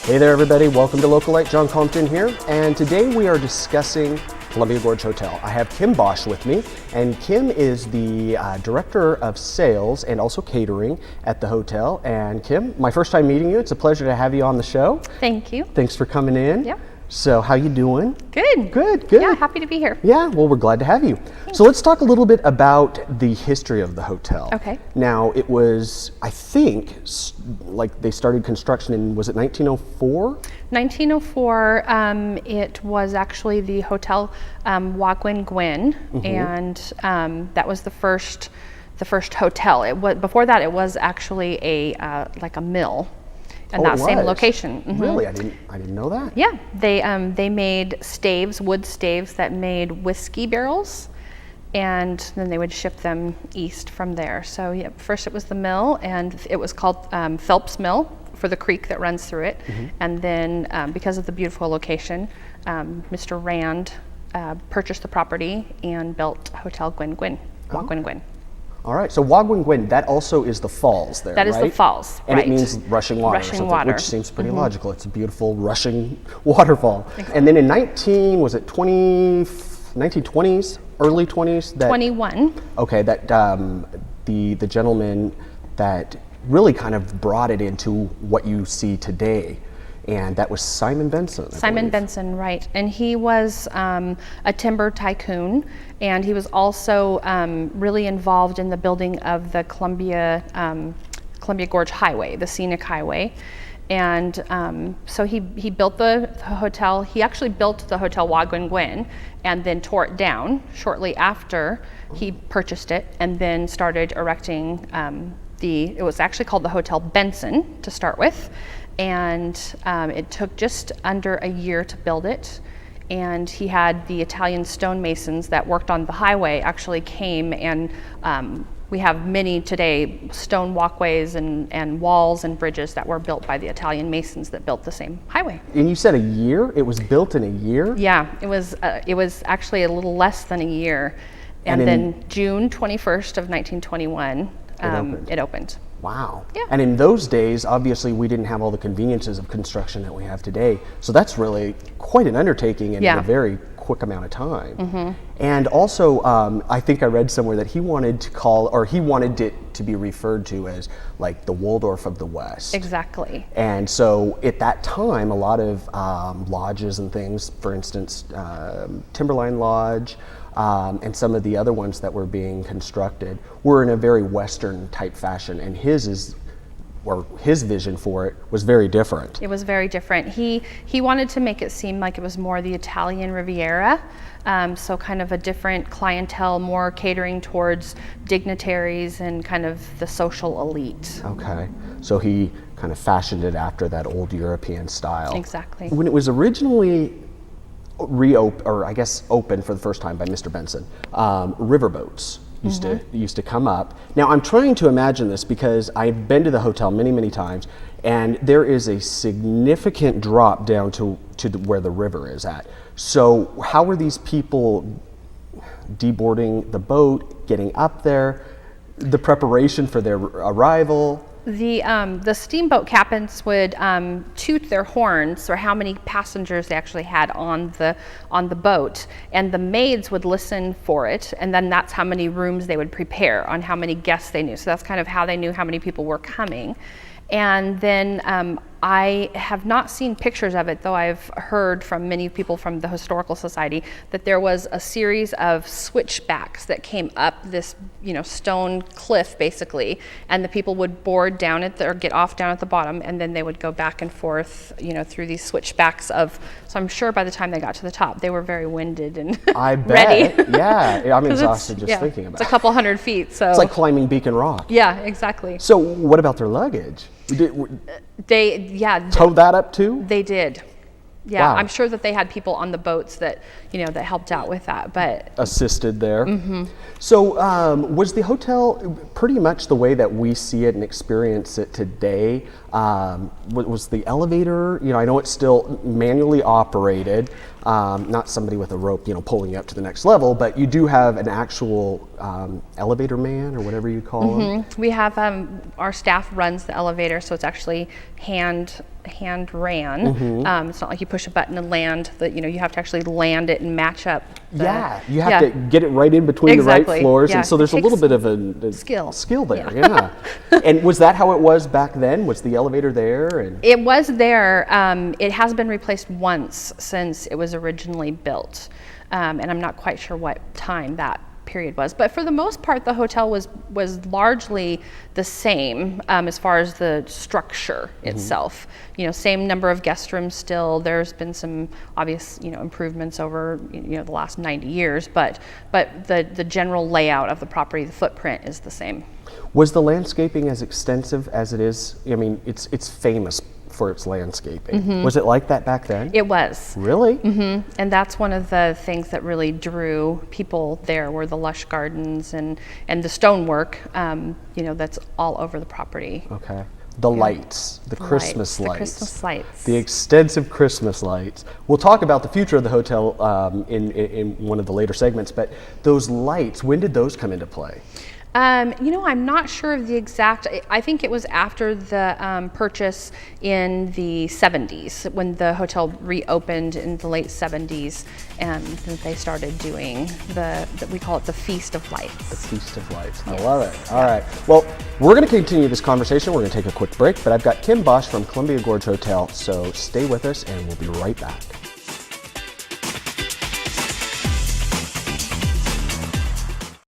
Hey there everybody, welcome to Localite. John Compton here, and today we are discussing Columbia Gorge Hotel. I have Kim Bosch with me, and Kim is the Director of Sales and also Catering at the hotel. And Kim, my first time meeting you, it's a pleasure to have you on the show. Thank you. Thanks for coming in. Yep. So how you doing? Good. Good. Yeah, happy to be here. Yeah, well, we're glad to have you. Thanks. So let's talk a little bit about the history of the hotel. Okay. Now, it was, I think, like they started construction in, was it 1904? 1904, it was actually the Hotel Wagwin Gwyn, and that was the first hotel. Before that, it was actually like a mill. In that same location. Really? I didn't know that. Yeah, they made staves, wood staves that made whiskey barrels, and then they would ship them east from there. So yeah, first it was the mill, and it was called Phelps Mill for the creek that runs through it. And then because of the beautiful location, Mr. Rand purchased the property and built Hotel Wagwin Gwyn. All right, so Wagwin Gwyn, that also is the falls there, That right? is the falls, and right. it means rushing water, Rushing or something, water. which seems pretty logical. It's a beautiful rushing waterfall. Exactly. And then in 1920s, early 20s? 21. Okay, that the gentleman that really kind of brought it into what you see today, and that was Simon Benson. Simon Benson, right. And he was a timber tycoon, and he was also really involved in the building of the Columbia Gorge Highway, the scenic highway. And so he built the hotel. He actually built the Hotel Wagwin Gwyn and then tore it down shortly after he purchased it, and then started erecting it was actually called the Hotel Benson to start with. And it took just under a year to build it. And he had the Italian stonemasons that worked on the highway actually came, and we have many today stone walkways and walls and bridges that were built by the Italian masons that built the same highway. And you said a year? It was built in a year? Yeah, it was actually a little less than a year. And then June 21st of 1921, it opened. Wow. Yeah. And in those days, obviously, we didn't have all the conveniences of construction that we have today. So that's really quite an undertaking in a very quick amount of time. And also, I think I read somewhere that he wanted it to be referred to as like the Waldorf of the West. Exactly. And so at that time, a lot of lodges and things, for instance, Timberline Lodge, and some of the other ones that were being constructed were in a very Western type fashion, and his vision for it was very different. It was very different. He wanted to make it seem like it was more the Italian Riviera, so kind of a different clientele, more catering towards dignitaries and kind of the social elite. Okay, so he kind of fashioned it after that old European style. Exactly. When it was originally opened for the first time by Mr. Benson, riverboats used to come up. Now I'm trying to imagine this because I've been to the hotel many times, and there is a significant drop down to where the river is at. So how were these people deboarding the boat, getting up there, the preparation for their arrival? The steamboat captains would toot their horns for how many passengers they actually had on the boat, and the maids would listen for it, and then that's how many rooms they would prepare on how many guests they knew. So that's kind of how they knew how many people were coming. And then I have not seen pictures of it, though I've heard from many people from the Historical Society that there was a series of switchbacks that came up this, stone cliff basically, and the people would board down or get off down at the bottom, and then they would go back and forth, through these switchbacks so I'm sure by the time they got to the top, they were very winded and I bet. ready. Yeah, I'm exhausted just thinking about it. It's a couple hundred feet, so. It's like climbing Beacon Rock. Yeah, exactly. So what about their luggage? They towed that up too? They did. Yeah, wow. I'm sure that they had people on the boats that, that helped out with that. But assisted there. So was the hotel pretty much the way that we see it and experience it today? Was the elevator, I know it's still manually operated, not somebody with a rope, pulling you up to the next level, but you do have an actual elevator man or whatever you call him. we have our staff runs the elevator, so it's actually hand ran. It's not like you push a button and land. That you have to actually land it and match up. You have to get it right in between the right floors, and so there's a little bit of a skill there. Yeah. And was that how it was back then? Was the elevator there? And it was there. It has been replaced once since it was originally built, and I'm not quite sure what time that period was, but for the most part the hotel was largely the same as far as the structure itself. Same number of guest rooms still. There's been some obvious improvements over the last 90 years, but the general layout of the property, the footprint is the same. Was the landscaping as extensive as it is? I mean, it's famous for its landscaping. Was it like that back then? It was. Really? And that's one of the things that really drew people there, were the lush gardens and the stonework, that's all over the property. Okay. The lights, the Christmas lights. The Christmas lights. The extensive Christmas lights. We'll talk about the future of the hotel in one of the later segments, but those lights, when did those come into play? I'm not sure of the exact, I think it was after the purchase in the 70s, when the hotel reopened in the late 70s, and they started doing we call it the Feast of Lights. The Feast of Lights. Yes. I love it. All right. Well, we're going to continue this conversation. We're going to take a quick break, but I've got Kim Bosch from Columbia Gorge Hotel, so stay with us and we'll be right back.